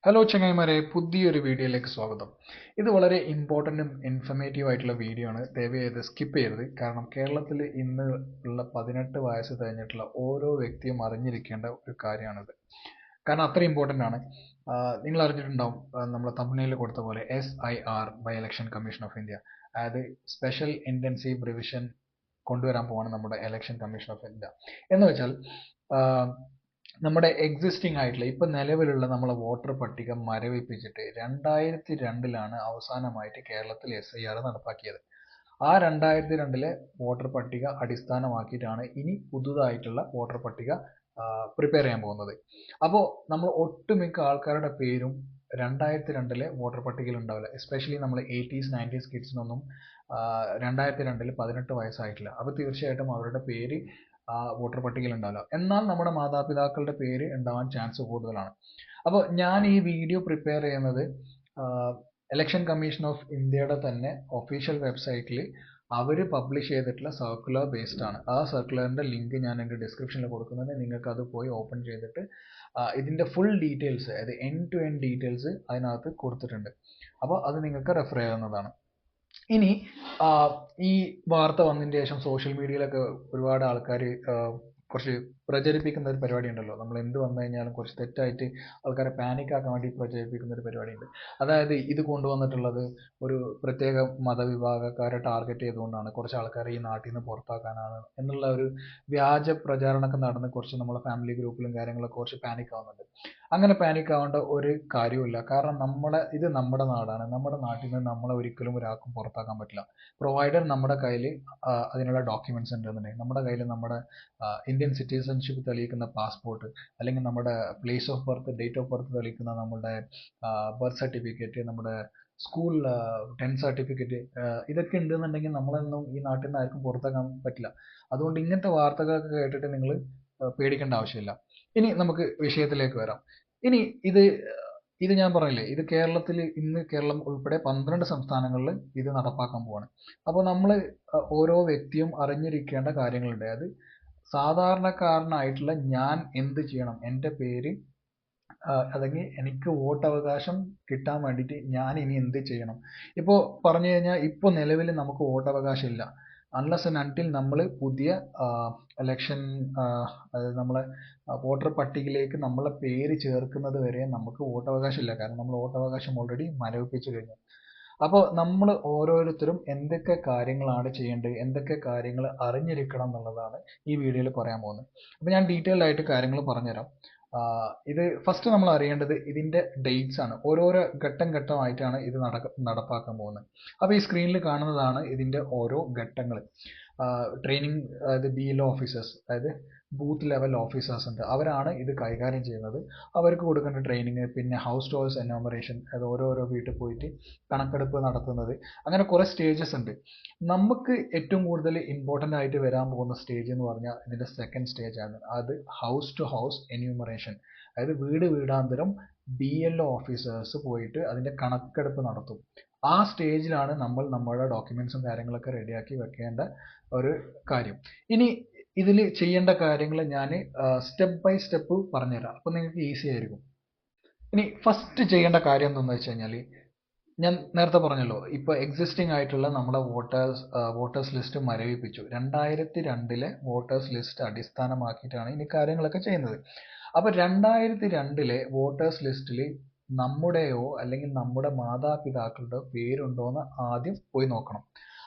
Hello ചങ്ങായിമാരെ, പുതിയൊരു വീഡിയോയിലേക്ക് സ്വാഗതം. ഇത് വളരെ ഇമ്പോർട്ടൻറ്റും ഇൻഫർമേറ്റീവ് ആയിട്ടുള്ള വീഡിയോ ആണ്. ദയവായി ഇത് സ്കിപ്പ് ചെയ്യരുത്. കാരണം കേരളത്തിൽ ഇന്ന് ഉള്ള 18 വയസ്സ് കഴിഞ്ഞിട്ടുള്ള ഓരോ വ്യക്തിയും അറിഞ്ഞിരിക്കേണ്ട ഒരു കാര്യമാണിത്. കാരണം അത്ര ഇമ്പോർട്ടൻ്റ് ആണ്. നിങ്ങൾ അറിഞ്ഞിട്ടുണ്ടാവും, നമ്മൾ തമിഴ്നാട്ടിൽ കൊടുത്ത പോലെ SIR by election commission of India, അതായത് സ്പെഷ്യൽ ഇൻറ്റൻസീവ് റിവിഷൻ കൊണ്ടുവരാൻ പോവാണ് നമ്മുടെ ഇലക്ഷൻ കമ്മീഷൻ ഓഫ് ഇന്ത്യ. എന്ന് വെച്ചാൽ നമ്മുടെ എക്സിസ്റ്റിംഗ് ആയിട്ടുള്ള ഇപ്പം നിലവിലുള്ള നമ്മളെ വോട്ടർ പട്ടിക മരവിപ്പിച്ചിട്ട് 2002 അവസാനമായിട്ട് കേരളത്തിൽ SIR നടപ്പാക്കിയത്. ആ 2002 വോട്ടർ പട്ടിക അടിസ്ഥാനമാക്കിയിട്ടാണ് ഇനി പുതുതായിട്ടുള്ള വോട്ടർ പട്ടിക പ്രിപ്പയർ ചെയ്യാൻ പോകുന്നത്. അപ്പോൾ നമ്മൾ ഒട്ടുമിക്ക ആൾക്കാരുടെ പേരും 2002 വോട്ടർ പട്ടികയിൽ ഉണ്ടാവില്ല. എസ്പെഷ്യലി നമ്മൾ 80s 90s കിഡ്സിനൊന്നും 2002 18 വയസ്സായിട്ടില്ല. അപ്പോൾ തീർച്ചയായിട്ടും അവരുടെ പേര് വോട്ടർ പട്ടികയിൽ ഉണ്ടാവില്ല. എന്നാൽ നമ്മുടെ മാതാപിതാക്കളുടെ പേര് ഉണ്ടാവാൻ ചാൻസ് കൂടുതലാണ്. അപ്പോൾ ഞാൻ ഈ വീഡിയോ പ്രിപ്പയർ ചെയ്യുന്നത് ഇലക്ഷൻ കമ്മീഷൻ ഓഫ് ഇന്ത്യയുടെ തന്നെ ഒഫീഷ്യൽ വെബ്സൈറ്റിൽ അവർ പബ്ലിഷ് ചെയ്തിട്ടുള്ള സർക്കുലർ ബേസ്ഡ് ആണ്. ആ സർക്കുലറിൻ്റെ ലിങ്ക് ഞാൻ എൻ്റെ ഡിസ്ക്രിപ്ഷനിൽ കൊടുക്കുന്നുണ്ട്. നിങ്ങൾക്ക് അത് പോയി ഓപ്പൺ ചെയ്തിട്ട് ഇതിൻ്റെ ഫുൾ ഡീറ്റെയിൽസ്, അതായത് എൻഡ് ടു എൻഡ് ഡീറ്റെയിൽസ് അതിനകത്ത് കൊടുത്തിട്ടുണ്ട്. അപ്പോൾ അത് നിങ്ങൾക്ക് റെഫർ ചെയ്യാവുന്നതാണ്. ഇനി ഈ വാർത്ത വന്നതിന് ശേഷം സോഷ്യൽ മീഡിയയിലൊക്കെ ഒരുപാട് ആൾക്കാർ കുറച്ച് പ്രചരിപ്പിക്കുന്ന ഒരു പരിപാടി ഉണ്ടല്ലോ. നമ്മൾ എന്ത് വന്നു കഴിഞ്ഞാലും കുറച്ച് തെറ്റായിട്ട് ആൾക്കാരെ പാനിക് ആക്കാൻ വേണ്ടി പ്രചരിപ്പിക്കുന്ന ഒരു പരിപാടിയുണ്ട്. അതായത് ഇത് കൊണ്ടുവന്നിട്ടുള്ളത് ഒരു പ്രത്യേക മതവിഭാഗക്കാരെ ടാർഗറ്റ് ചെയ്തുകൊണ്ടാണ്, കുറച്ച് ആൾക്കാരെ ഈ നാട്ടിൽ നിന്ന് പുറത്താക്കാനാണ് എന്നുള്ള ഒരു വ്യാജ പ്രചാരണമൊക്കെ നടന്ന് കുറച്ച് നമ്മളെ ഫാമിലി ഗ്രൂപ്പിലും കാര്യങ്ങളൊക്കെ കുറച്ച് പാനിക് ആവുന്നുണ്ട്. അങ്ങനെ പാനിക് ആവേണ്ട ഒരു കാര്യവുമില്ല. കാരണം ഇത് നമ്മുടെ നാടാണ്. നമ്മുടെ നാട്ടിൽ നിന്ന് നമ്മളെ ഒരിക്കലും ഒരാൾക്കും പുറത്താക്കാൻ പറ്റില്ല. പ്രൊവൈഡർ നമ്മുടെ കയ്യിൽ അതിനുള്ള ഡോക്യുമെന്റ്സ് ഉണ്ടെന്നുണ്ടെങ്കിൽ, നമ്മുടെ കയ്യിൽ നമ്മുടെ ഇന്ത്യൻ സിറ്റിസൺഷിപ്പ് തെളിയിക്കുന്ന പാസ്പോർട്ട്, അല്ലെങ്കിൽ നമ്മുടെ place of birth, date of birth തെളിയിക്കുന്ന നമ്മുടെ ബർത്ത് സർട്ടിഫിക്കറ്റ്, നമ്മുടെ സ്കൂൾ 10th സർട്ടിഫിക്കറ്റ്, ഇതൊക്കെ ഉണ്ടെന്നുണ്ടെങ്കിൽ നമ്മളൊന്നും ഈ നാട്ടിൽ നിന്ന് ആർക്കും പുറത്താക്കാൻ പറ്റില്ല. അതുകൊണ്ട് ഇങ്ങനത്തെ വാർത്തകളൊക്കെ കേട്ടിട്ട് നിങ്ങൾ പേടിക്കേണ്ട ആവശ്യമില്ല. ഇനി നമുക്ക് വിഷയത്തിലേക്ക് വരാം. ഇനി ഇത് ഞാൻ പറഞ്ഞില്ലേ, ഇത് ഇന്ന് കേരളം ഉൾപ്പെടെ 12 സംസ്ഥാനങ്ങളിൽ ഇത് നടപ്പാക്കാൻ പോവാണ്. അപ്പോൾ നമ്മൾ ഓരോ വ്യക്തിയും അറിഞ്ഞിരിക്കേണ്ട കാര്യങ്ങളുണ്ട്. അത് സാധാരണക്കാരനായിട്ടുള്ള ഞാൻ എന്ത് ചെയ്യണം, എൻ്റെ പേര് അല്ലെങ്കിൽ എനിക്ക് വോട്ടവകാശം കിട്ടാൻ വേണ്ടിയിട്ട് ഞാൻ ഇനി എന്ത് ചെയ്യണം. ഇപ്പോൾ പറഞ്ഞു കഴിഞ്ഞാൽ ഇപ്പോൾ നിലവിൽ നമുക്ക് വോട്ടവകാശം ഇല്ല. അൺലെസ് ആൻഡ് അൺടിൽ നമ്മൾ പുതിയ ഇലക്ഷൻ, അതായത് നമ്മളെ വോട്ടർ പട്ടികയിലേക്ക് നമ്മളെ പേര് ചേർക്കുന്നത് വരെ നമുക്ക് വോട്ടവകാശം ഇല്ല. കാരണം നമ്മൾ വോട്ടവകാശം ഓൾറെഡി മരവിപ്പിച്ചു കഴിഞ്ഞു. അപ്പോൾ നമ്മൾ ഓരോരുത്തരും എന്തൊക്കെ കാര്യങ്ങളാണ് ചെയ്യേണ്ടത്, എന്തൊക്കെ കാര്യങ്ങൾ അറിഞ്ഞിരിക്കണം എന്നുള്ളതാണ് ഈ വീഡിയോയിൽ പറയാൻ പോകുന്നത്. അപ്പോൾ ഞാൻ ഡീറ്റെയിൽഡ് ആയിട്ട് കാര്യങ്ങൾ പറഞ്ഞുതരാം. ഇത് ഫസ്റ്റ് നമ്മൾ അറിയേണ്ടത് ഇതിൻ്റെ ഡേറ്റ്സ് ആണ്. ഓരോരോ ഘട്ടം ഘട്ടമായിട്ടാണ് ഇത് നടപ്പാക്കാൻ പോകുന്നത്. അപ്പോൾ ഈ സ്ക്രീനിൽ കാണുന്നതാണ് ഇതിൻ്റെ ഓരോ ഘട്ടങ്ങൾ. ട്രെയിനിങ്, അതായത് BLO ഓഫീസേഴ്സ്, അതായത് ബൂത്ത് ലെവൽ ഓഫീസേഴ്സ് ഉണ്ട്, അവരാണ് ഇത് കൈകാര്യം ചെയ്യുന്നത്. അവർക്ക് കൊടുക്കേണ്ട ട്രെയിനിങ്, പിന്നെ ഹൗസ് ടു ഹൗസ് എനോമറേഷൻ, അത് ഓരോരോ വീട്ടിൽ പോയിട്ട് കണക്കെടുപ്പ് നടത്തുന്നത്, അങ്ങനെ കുറേ സ്റ്റേജസ് ഉണ്ട്. നമുക്ക് ഏറ്റവും കൂടുതൽ ഇമ്പോർട്ടൻ്റ് ആയിട്ട് വരാൻ പോകുന്ന സ്റ്റേജ് എന്ന് പറഞ്ഞാൽ ഇതിൻ്റെ സെക്കൻഡ് സ്റ്റേജ് ആണ്. അത് ഹൗസ് ടു ഹൗസ് എന്യൂമറേഷൻ, അതായത് വീട് വീടാന്തരം BLO ഓഫീസേഴ്സ് പോയിട്ട് അതിൻ്റെ കണക്കെടുപ്പ് നടത്തും. ആ സ്റ്റേജിലാണ് നമ്മൾ നമ്മുടെ ഡോക്യുമെന്റ്സും കാര്യങ്ങളൊക്കെ റെഡിയാക്കി വെക്കേണ്ട ഒരു കാര്യം. ഇനി ഇതിൽ ചെയ്യേണ്ട കാര്യങ്ങൾ ഞാൻ സ്റ്റെപ്പ് ബൈ സ്റ്റെപ്പ് പറഞ്ഞുതരാം. അപ്പോൾ നിങ്ങൾക്ക് ഈസി ആയിരിക്കും. ഇനി ഫസ്റ്റ് ചെയ്യേണ്ട കാര്യം എന്താണെന്ന് വെച്ച് കഴിഞ്ഞാൽ, ഞാൻ നേരത്തെ പറഞ്ഞല്ലോ, ഇപ്പോൾ എക്സിസ്റ്റിംഗ് ആയിട്ടുള്ള നമ്മുടെ വോട്ടേഴ്സ് ലിസ്റ്റ് മരവിപ്പിച്ചു. 2002 വോട്ടേഴ്സ് ലിസ്റ്റ് അടിസ്ഥാനമാക്കിയിട്ടാണ് ഇനി കാര്യങ്ങളൊക്കെ ചെയ്യുന്നത്. അപ്പോൾ 2002 വോട്ടേഴ്സ് ലിസ്റ്റിൽ നമ്മുടെയോ അല്ലെങ്കിൽ നമ്മുടെ മാതാപിതാക്കളുടെ പേരുണ്ടോ എന്ന് ആദ്യം പോയി നോക്കണം.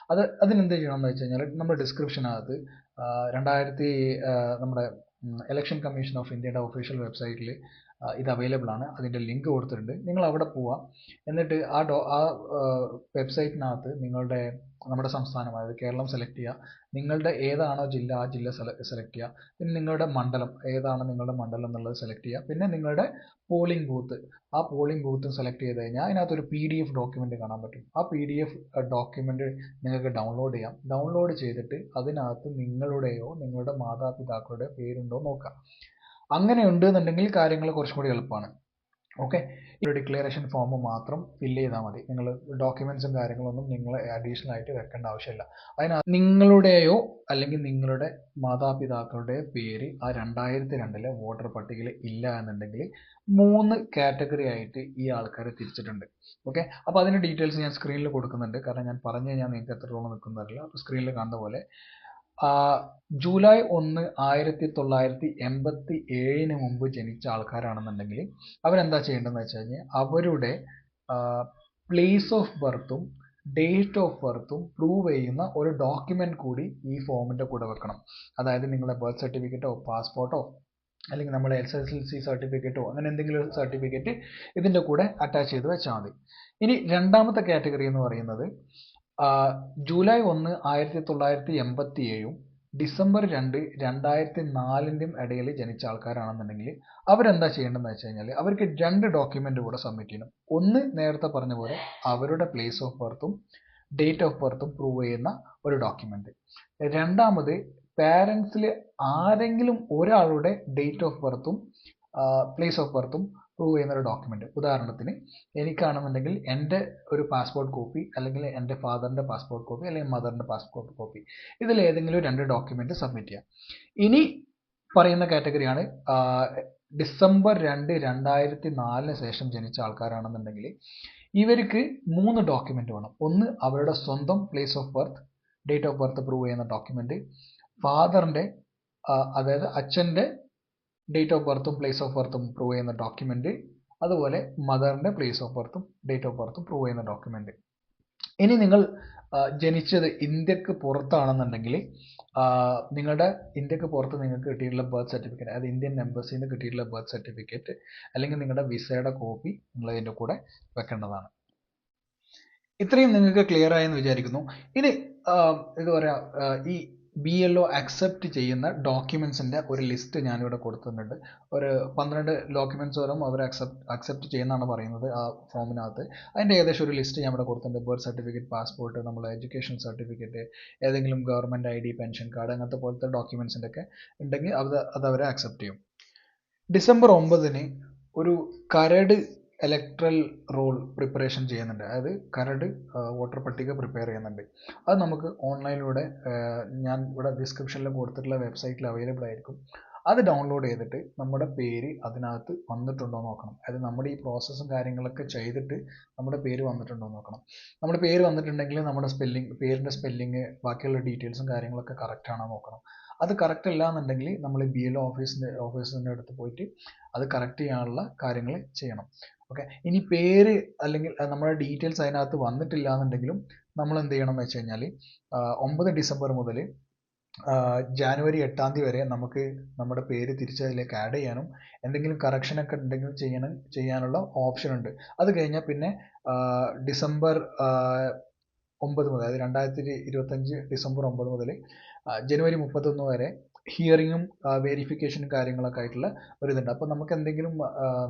അതിനെന്ത് ചെയ്യണമെന്ന് വെച്ച് കഴിഞ്ഞാൽ, നമ്മുടെ ഡിസ്ക്രിപ്ഷനകത്ത് നമ്മുടെ ഇലക്ഷൻ കമ്മീഷൻ ഓഫ് ഇന്ത്യയുടെ ഒഫീഷ്യൽ വെബ്സൈറ്റിൽ ഇത് അവൈലബിൾ ആണ്. അതിൻ്റെ ലിങ്ക് കൊടുത്തിട്ടുണ്ട്. നിങ്ങൾ അവിടെ പോവുക. എന്നിട്ട് ആ വെബ്സൈറ്റിനകത്ത് നമ്മുടെ സംസ്ഥാനം, അതായത് കേരളം സെലക്ട് ചെയ്യുക. നിങ്ങളുടെ ഏതാണോ ജില്ല, ആ ജില്ല സെലക്ട് ചെയ്യുക. പിന്നെ നിങ്ങളുടെ മണ്ഡലം ഏതാണ്, നിങ്ങളുടെ മണ്ഡലം എന്നുള്ളത് സെലക്ട് ചെയ്യുക. പിന്നെ നിങ്ങളുടെ പോളിംഗ് ബൂത്ത്, ആ പോളിംഗ് ബൂത്തും സെലക്ട് ചെയ്ത് കഴിഞ്ഞാൽ അതിനകത്തൊരു PDF ഡോക്യുമെൻ്റ് കാണാൻ പറ്റും. ആ PDF ഡോക്യുമെൻ്റ് നിങ്ങൾക്ക് ഡൗൺലോഡ് ചെയ്യാം. ഡൗൺലോഡ് ചെയ്തിട്ട് അതിനകത്ത് നിങ്ങളുടെയോ നിങ്ങളുടെ മാതാപിതാക്കളുടെ പേരുണ്ടോ നോക്കാം. അങ്ങനെ ഉണ്ട് എന്നുണ്ടെങ്കിൽ കാര്യങ്ങൾ കുറച്ചും കൂടി എളുപ്പമാണ്. ഓക്കെ, ഈ ഡിക്ലറേഷൻ ഫോം മാത്രം ഫില്ല് ചെയ്താൽ മതി. നിങ്ങൾ ഡോക്യുമെന്റ്സും കാര്യങ്ങളൊന്നും നിങ്ങൾ അഡീഷണൽ ആയിട്ട് വെക്കേണ്ട ആവശ്യമില്ല. അതിനകത്ത് നിങ്ങളുടെയോ അല്ലെങ്കിൽ നിങ്ങളുടെ മാതാപിതാക്കളുടെയോ പേര് ആ 2002 വോട്ടർ പട്ടികയിൽ ഇല്ല എന്നുണ്ടെങ്കിൽ 3 കാറ്റഗറി ആയിട്ട് ഈ ആൾക്കാരെ തിരിച്ചിട്ടുണ്ട്. ഓക്കെ, അപ്പോൾ അതിന്റെ ഡീറ്റെയിൽസ് ഞാൻ സ്ക്രീനിൽ കൊടുക്കുന്നുണ്ട്. കാരണം ഞാൻ പറഞ്ഞു കഴിഞ്ഞാൽ നിങ്ങൾക്ക് എത്രത്തോളം നിൽക്കുന്നതല്ല. അപ്പോൾ സ്ക്രീനിൽ കാണുന്ന പോലെ ജൂലൈ 1, 1987 മുമ്പ് ജനിച്ച ആൾക്കാരാണെന്നുണ്ടെങ്കിൽ അവരെന്താ ചെയ്യേണ്ടതെന്ന് വെച്ച് കഴിഞ്ഞാൽ അവരുടെ പ്ലേസ് ഓഫ് ബർത്തും ഡേറ്റ് ഓഫ് ബർത്തും പ്രൂവ് ചെയ്യുന്ന ഒരു ഡോക്യുമെന്റ് കൂടി ഈ ഫോമിന്റെ കൂടെ വെക്കണം. അതായത് നിങ്ങളുടെ ബർത്ത് സർട്ടിഫിക്കറ്റോ പാസ്പോർട്ടോ അല്ലെങ്കിൽ നമ്മുടെ SSLC സർട്ടിഫിക്കറ്റോ അങ്ങനെ എന്തെങ്കിലും ഒരു സർട്ടിഫിക്കറ്റ് ഇതിന്റെ കൂടെ അറ്റാച്ച് ചെയ്ത് വെച്ചാൽ മതി. ഇനി രണ്ടാമത്തെ കാറ്റഗറി എന്ന് പറയുന്നത് ജൂലൈ 1, 1987 ഡിസംബർ 2, 2004 ഇടയിൽ ജനിച്ച ആൾക്കാരാണെന്നുണ്ടെങ്കിൽ അവരെന്താ ചെയ്യേണ്ടതെന്ന് വെച്ച് കഴിഞ്ഞാൽ അവർക്ക് 2 ഡോക്യുമെന്റ് കൂടെ സബ്മിറ്റ് ചെയ്യണം. ഒന്ന് നേരത്തെ പറഞ്ഞ പോലെ അവരുടെ പ്ലേസ് ഓഫ് ബർത്തും ഡേറ്റ് ഓഫ് ബർത്തും പ്രൂവ് ചെയ്യുന്ന ഒരു ഡോക്യുമെന്റ്. രണ്ടാമത് പാരൻസിൽ ആരെങ്കിലും ഒരാളുടെ ഡേറ്റ് ഓഫ് ബർത്തും പ്ലേസ് ഓഫ് ബർത്തും പ്രൂവ് ചെയ്യുന്ന ഒരു ഡോക്യുമെന്റ്. ഉദാഹരണത്തിന് എനിക്കാണെന്നുണ്ടെങ്കിൽ എൻ്റെ ഒരു പാസ്പോർട്ട് കോപ്പി അല്ലെങ്കിൽ എൻ്റെ ഫാദറിൻ്റെ പാസ്പോർട്ട് കോപ്പി അല്ലെങ്കിൽ മദറിൻ്റെ പാസ്പോർട്ട് കോപ്പി, ഇതിൽ ഏതെങ്കിലും 2 ഡോക്യുമെന്റ് സബ്മിറ്റ് ചെയ്യാം. ഇനി പറയുന്ന കാറ്റഗറിയാണ് ഡിസംബർ 2, 2004 ശേഷം ജനിച്ച ആൾക്കാരാണെന്നുണ്ടെങ്കിൽ ഇവർക്ക് 3 ഡോക്യുമെന്റ് വേണം. ഒന്ന് അവരുടെ സ്വന്തം place of birth date of birth prove ചെയ്യുന്ന ഡോക്യുമെന്റ്, ഫാദറിന്റെ അതായത് അച്ഛൻ്റെ ഡേറ്റ് ഓഫ് ബർത്തും പ്ലേസ് ഓഫ് ബർത്തും പ്രൂവ് ചെയ്യുന്ന ഡോക്യുമെന്റ്, അതുപോലെ മദറിന്റെ പ്ലേസ് ഓഫ് ബർത്തും ഡേറ്റ് ഓഫ് ബർത്തും പ്രൂവ് ചെയ്യുന്ന ഡോക്യുമെന്റ്. ഇനി നിങ്ങൾ ജനിച്ചത് ഇന്ത്യക്ക് പുറത്താണെന്നുണ്ടെങ്കിൽ നിങ്ങളുടെ ഇന്ത്യക്ക് പുറത്ത് നിങ്ങൾക്ക് കിട്ടിയിട്ടുള്ള ബർത്ത് സർട്ടിഫിക്കറ്റ്, അതായത് ഇന്ത്യൻ എംബസിയിൽ നിന്ന് കിട്ടിയിട്ടുള്ള ബർത്ത് സർട്ടിഫിക്കറ്റ് അല്ലെങ്കിൽ നിങ്ങളുടെ വിസയുടെ കോപ്പി നിങ്ങൾ ഇതിൻ്റെ കൂടെ വെക്കേണ്ടതാണ്. ഇത്രയും നിങ്ങൾക്ക് ക്ലിയർ ആയെന്ന് വിചാരിക്കുന്നു. ഇനി എന്താ പറയുക, ഈ BLO അക്സെപ്റ്റ് ചെയ്യുന്ന ഡോക്യുമെന്റ്സിന്റെ ഒരു ലിസ്റ്റ് ഞാനിവിടെ കൊടുത്തിട്ടുണ്ട്. ഒരു 12 ഡോക്യുമെന്റ്സ് വരും അവർ അക്സെപ്റ്റ് ചെയ്യുന്നതാണ് പറയുന്നത് ആ ഫോമിനകത്ത്. അതിന്റെ ഏകദേശം ഒരു ലിസ്റ്റ് ഞാൻ ഇവിടെ കൊടുത്തിട്ടുണ്ട്. ബർത്ത് സർട്ടിഫിക്കറ്റ്, പാസ്പോർട്ട്, നമ്മളെ എഡ്യൂക്കേഷൻ സർട്ടിഫിക്കറ്റ്, ഏതെങ്കിലും ഗവൺമെന്റ് ID, പെൻഷൻ കാർഡ്, അങ്ങനത്തെ പോലത്തെ ഡോക്യുമെന്റ്സിന്റെ ഒക്കെ ഉണ്ടെങ്കിൽ അത് അവരെ അക്സെപ്റ്റ് ചെയ്യും. ഡിസംബർ 9 ഒരു കരട് ഇലക്ട്രൽ റോൾ പ്രിപ്പറേഷൻ ചെയ്യുന്നുണ്ട്. അതായത് കരട് വോട്ടർ പട്ടിക പ്രിപ്പയർ ചെയ്യുന്നുണ്ട്. അത് നമുക്ക് ഓൺലൈനിലൂടെ ഞാൻ ഇവിടെ ഡിസ്ക്രിപ്ഷനിൽ കൊടുത്തിട്ടുള്ള വെബ്സൈറ്റിൽ അവൈലബിൾ ആയിരിക്കും. അത് ഡൗൺലോഡ് ചെയ്തിട്ട് നമ്മുടെ പേര് അതിനകത്ത് വന്നിട്ടുണ്ടോ എന്ന് നോക്കണം. അതായത് നമ്മുടെ ഈ പ്രോസസ്സും കാര്യങ്ങളൊക്കെ ചെയ്തിട്ട് നമ്മുടെ പേര് വന്നിട്ടുണ്ടോ എന്ന് നോക്കണം. നമ്മുടെ പേര് വന്നിട്ടുണ്ടെങ്കിൽ നമ്മുടെ പേരിൻ്റെ സ്പെല്ലിങ് ബാക്കിയുള്ള ഡീറ്റെയിൽസും കാര്യങ്ങളൊക്കെ കറക്റ്റ് ആണോ നോക്കണം. അത് കറക്റ്റ് അല്ല എന്നുണ്ടെങ്കിൽ നമ്മൾ BLO ഓഫീസിൻ്റെ അടുത്ത് പോയിട്ട് അത് കറക്റ്റ് ചെയ്യാനുള്ള കാര്യങ്ങൾ ചെയ്യണം. ഓക്കെ, ഇനി പേര് അല്ലെങ്കിൽ നമ്മുടെ ഡീറ്റെയിൽസ് അതിനകത്ത് വന്നിട്ടില്ല എന്നുണ്ടെങ്കിലും നമ്മൾ എന്ത് ചെയ്യണം എന്ന് വെച്ച് കഴിഞ്ഞാൽ 9 ഡിസംബർ മുതൽ ജാനുവരി 8 വരെ നമുക്ക് നമ്മുടെ പേര് തിരിച്ചതിലേക്ക് ആഡ് ചെയ്യാനും എന്തെങ്കിലും കറക്ഷനൊക്കെ ഉണ്ടെങ്കിൽ ചെയ്യാനുള്ള ഓപ്ഷൻ ഉണ്ട്. അത് കഴിഞ്ഞാൽ പിന്നെ ഡിസംബർ 9 മുതൽ, അതായത് 2025 ഡിസംബർ 9 മുതൽ ജനുവരി 31 വരെ ഹിയറിങ്ങും വെരിഫിക്കേഷനും കാര്യങ്ങളൊക്കെ ആയിട്ടുള്ള ഒരു ഇതുണ്ട്. അപ്പോൾ നമുക്ക് എന്തെങ്കിലും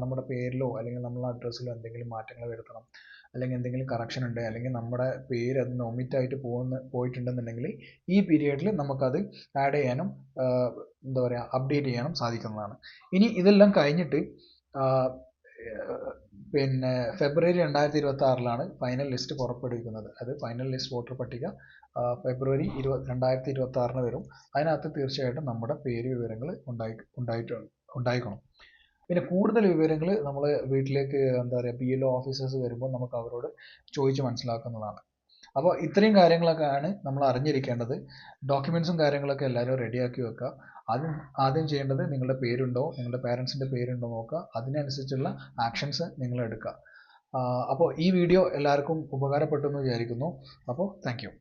നമ്മുടെ പേരിലോ അല്ലെങ്കിൽ നമ്മുടെ അഡ്രസ്സിലോ എന്തെങ്കിലും മാറ്റങ്ങൾ വരുത്തണം, അല്ലെങ്കിൽ എന്തെങ്കിലും കറക്ഷൻ ഉണ്ട്, അല്ലെങ്കിൽ നമ്മുടെ പേര് അതിന് ഒമിറ്റ് ആയിട്ട് പോയിട്ടുണ്ടെന്നുണ്ടെങ്കിൽ ഈ പീരിയഡിൽ നമുക്കത് ആഡ് ചെയ്യാനും എന്താ പറയുക അപ്ഡേറ്റ് ചെയ്യാനും സാധിക്കുന്നതാണ്. ഇനി ഇതെല്ലാം കഴിഞ്ഞിട്ട് പിന്നെ ഫെബ്രുവരി 2026 ഫൈനൽ ലിസ്റ്റ് പുറപ്പെടുവിക്കുന്നത്. അത് ഫൈനൽ ലിസ്റ്റ് വോട്ടർ പട്ടിക ഫെബ്രുവരി 2026 വരും. അതിനകത്ത് തീർച്ചയായിട്ടും നമ്മുടെ പേര് വിവരങ്ങൾ ഉണ്ടായിക്കണം. പിന്നെ കൂടുതൽ വിവരങ്ങൾ നമ്മൾ വീട്ടിലേക്ക് എന്താ പറയുക BLO ഓഫീസേഴ്സ് വരുമ്പോൾ നമുക്ക് അവരോട് ചോദിച്ച് മനസ്സിലാക്കുന്നതാണ്. അപ്പോൾ ഇത്രയും കാര്യങ്ങളൊക്കെയാണ് നമ്മൾ അറിഞ്ഞിരിക്കേണ്ടത്. ഡോക്യുമെന്റ്സും കാര്യങ്ങളൊക്കെ എല്ലാവരും റെഡിയാക്കി വെക്കുക. ആദ്യം ചെയ്യേണ്ടത് നിങ്ങളുടെ പേരുണ്ടോ, നിങ്ങളുടെ പാരൻസിൻ്റെ പേരുണ്ടോ നോക്കുക. അതിനനുസരിച്ചുള്ള ആക്ഷൻസ് നിങ്ങൾ എടുക്കുക. അപ്പോൾ ഈ വീഡിയോ എല്ലാവർക്കും ഉപകാരപ്പെട്ടു എന്ന് വിചാരിക്കുന്നു. അപ്പോൾ താങ്ക് യു.